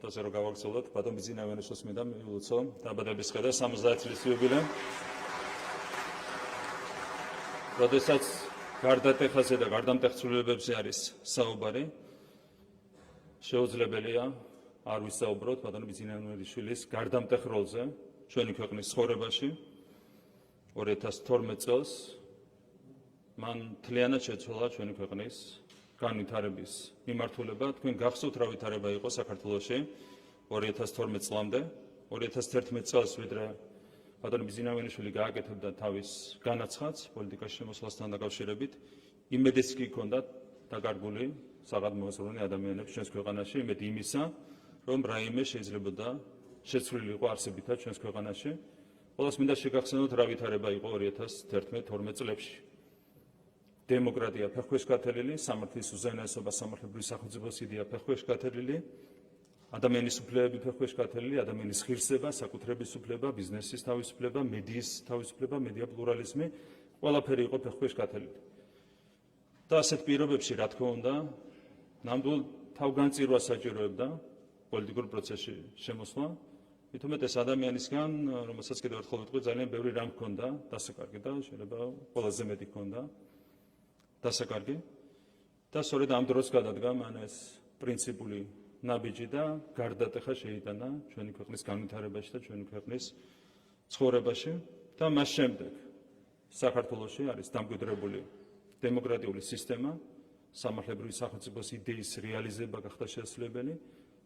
ნოტაზე რომ გავაგრძელოთ, ბატონ ბიძინა ივანიშვილს მინდა მივულოცო დაბადების დღე და 70 წლის იუბილე. როდესაც გარდატეხაზე და გარდამტეხ ცვლილებებზე არის საუბარი, შეუძლებელია არ ვისაუბროთ ბატონ ბიძინა ივანიშვილის გარდამტეხ როლზე ჩვენი ქვეყნის ცხოვრებაში. 2012 წელს მან მთლიანად შეცვალა ჩვენი ქვეყნის განვითარების მიმართულება. თქვენ გახსოვთ რა ვითარება იყო საქართველოში 2012 წლამდე. 2011 წელს ვიდრე ბატონ ბიძინა ივანიშვილი გააკეთებდა თავის განაცხადს პოლიტიკაში შემოსვლასთან დაკავშირებით, იმედის კი ჰქონდათ დაკარგული საღადმოაზროვნე ადამიანებს ჩვენს ქვეყანაში, იმედი იმისა, რომ რაიმე შეიძლებოდა შეცვლილიყო არსებითად ჩვენს ქვეყანაში. ყველას მინდა შეგახსენოთ რა ვითარება იყო 2011-12 წლებში. დემოკრატია ფეხქვეშ გათელილი, სამართლის უზენაესობა, სამართლებრივი სახელმწიფოს იდეა ფეხქვეშ გათელილი, ადამიანის უფლებები ფეხქვეშ გათელილი, ადამიანის ღირსება, საკუთრების უფლება, ბიზნესის თავისუფლება, მედიის თავისუფლება, მედია პლურალიზმი, ყველაფერი იყო ფეხქვეშ გათელილი. და ასეთ პირობებში, რა თქმა უნდა, ნამდვილ თავგანწირვა საჭიროებდა პოლიტიკურ პროცესში შემოსვლა. მით უმეტეს ადამიანისგან, რომელსაც კიდევ ერთხელ ვიტყვი, ძალიან ბევრი რამ ჰქონდა დასაკარგი და შეიძლება ყველაზე მეტი ჰქონდა დასაკარგი. და სწორედ ამ დროს გადადგა მან ეს პრინციპული ნაბიჯი და გარდატეხა შეიტანა ჩვენი ქვეყნის განვითარებაში და ჩვენი ქვეყნის ცხოვრებაში. და მას შემდეგ საქართველოში არის დამკვიდრებული დემოკრატიული სისტემა, სამართლებრივი სახელმწიფოს იდეის რეალიზება გახდა შესაძლებელი,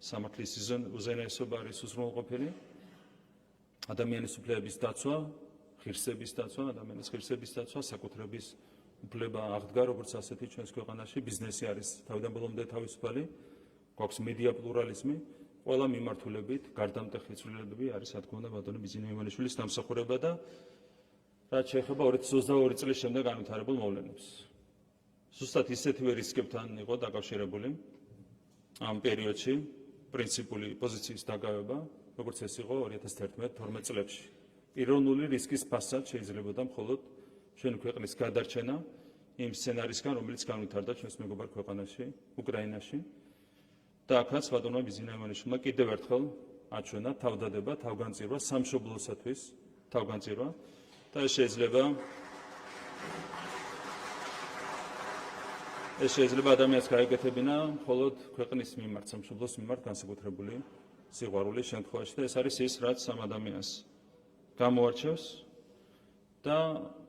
სამართლის უზენაესობა არის უზრუნველყოფილი, ადამიანის უფლებების დაცვა, ღირსების დაცვა, ადამიანის ღირსების დაცვა, საკუთრების უფლება აღდგა როგორც ასეთი ჩვენს ქვეყანაში, ბიზნესი არის თავიდან ბოლომდე თავისუფალი, გვაქვს მედია პლურალიზმი, ყველა მიმართულებით გარდამტეხი ცვლილებები არის, რა თქმა უნდა, ბატონი ბიძინა ივანიშვილის დამსახურება და რაც შეეხება 2022 წლის შემდეგ განვითარებულ მოვლენებს. ზუსტად ისეთივე რისკებთან იყო დაკავშირებული ამ პერიოდში პრინციპული პოზიციის დაგავება, როგორც ეს იყო 2011-12 წლებში. პიროვნული რისკის ფასად შეიძლებოდა მხოლოდ ჩვენი ქვეყნის გადარჩენა იმ სცენარისგან, რომელიც განვითარდა ჩვენს მეგობარ ქვეყანაში, უკრაინაში. და აქაც ბატონმა ბიძინა ივანიშვილმა კიდევ ერთხელ აჩვენა თავდადება, თავგანწირვა სამშობლოსათვის, თავგანწირვა და ეს შეიძლება ადამიანს გაეკეთებინა მხოლოდ ქვეყნის მიმართ, სამშობლოს მიმართ განსაკუთრებული სიყვარულის შემთხვევაში და ეს არის ის, რაც ამ ადამიანს გამოარჩევს და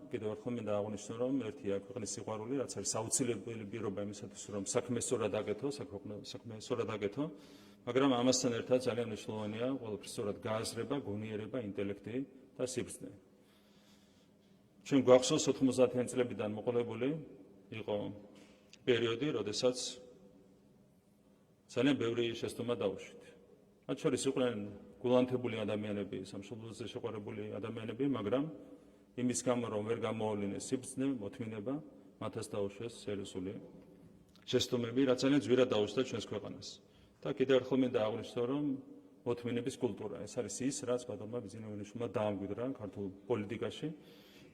კიდევ ერთხელ მინდა აღვნიშნო, რომ ერთია ქვეყნის სიყვარული, რაც არის აუცილებელი პირობა იმისათვის, რომ საქმე სწორად აკეთო, საქმე სწორად აკეთო, მაგრამ ამასთან ერთად ძალიან მნიშვნელოვანია ყველაფრის სწორად გააზრება, გონიერება, ინტელექტი და სიბრძნე. ჩვენ გვახსოვს 90-იან წლებიდან მოყოლებული იყო პერიოდი, როდესაც ძალიან ბევრი შეცდომა დაუშვით. მათ შორის იყვნენ გულანთებული ადამიანები, სამშობლოზე შეყვარებული ადამიანები, მაგრამ იმის გამო, რომ ვერ გამოავლინეს სიბრძნე, მოთმინება, მათაც დაუშვეს სერიოზული შეცდომები, რაც ძალიან ძვირად დაუშვდა ჩვენს ქვეყანას. და კიდევ ერთხელ მინდა აღვნიშნო, რომ მოთმინების კულტურა, ეს არის ის, რაც ბატონმა ბიძინა ივანიშვილმა დაამკვიდრა ქართულ პოლიტიკაში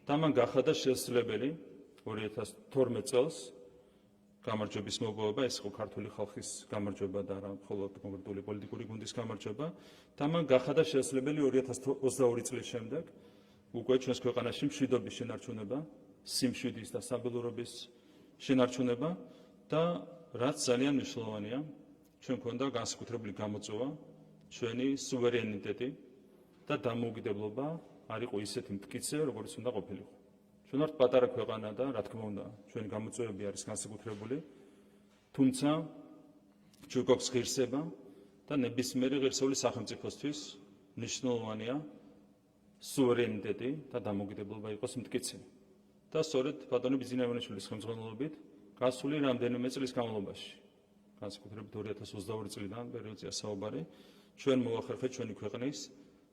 და მან გახადა შესაძლებელი 2012 წელს გამარჯვების მოპოვება, ეს იყო ქართული ხალხის გამარჯვება და არა მხოლოდ კონკრეტული პოლიტიკური გუნდის გამარჯვება და მან გახადა შესაძლებელი 2022 წლის შემდეგ უკვე ჩვენს ქვეყანაში მშვიდობის შენარჩუნება, სიმშვიდის და სტაბილურობის შენარჩუნება და რაც ძალიან მნიშვნელოვანია, ჩვენ გვქონდა განსაკუთრებული გამოწვევა, ჩვენი სუვერენიტეტი და დამოუკიდებლობა არ იყო ისეთი მტკიცე, როგორც უნდა ყოფილიყო. ჩვენ ვართ პატარა ქვეყანა და რა თქმა უნდა, ჩვენი გამოწვევები არის განსაკუთრებული, თუმცა ჩვენ გვაქვს ღირსება და ნებისმიერი ღირსეული სახელმწიფოსთვის მნიშვნელოვანია სუვერენიტეტი და დამოუკიდებლობა იყოს მტკიცე. და სწორედ ბატონი ბიძინა ივანიშვილის ხელმძღვანელობით გასული რამდენიმე წლის განმავლობაში, განსაკუთრებით 2022 წლიდან პერიოდზეა საუბარი, ჩვენ მოახერხეთ ჩვენი ქვეყნის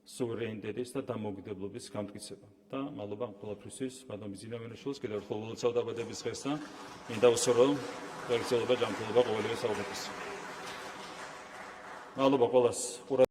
სუვერენიტეტის და დამოუკიდებლობის გამტკიცება. და მადლობა ამ ყველაფრისთვის ბატონ ბიძინა ივანიშვილს, კიდევ ერთხელ ულოცავ დაბადების დღეს და მინდა უსწორო გაგრძელება ჯანმრთელობა ყოველივე საუკეთესო. მადლობა ყველას.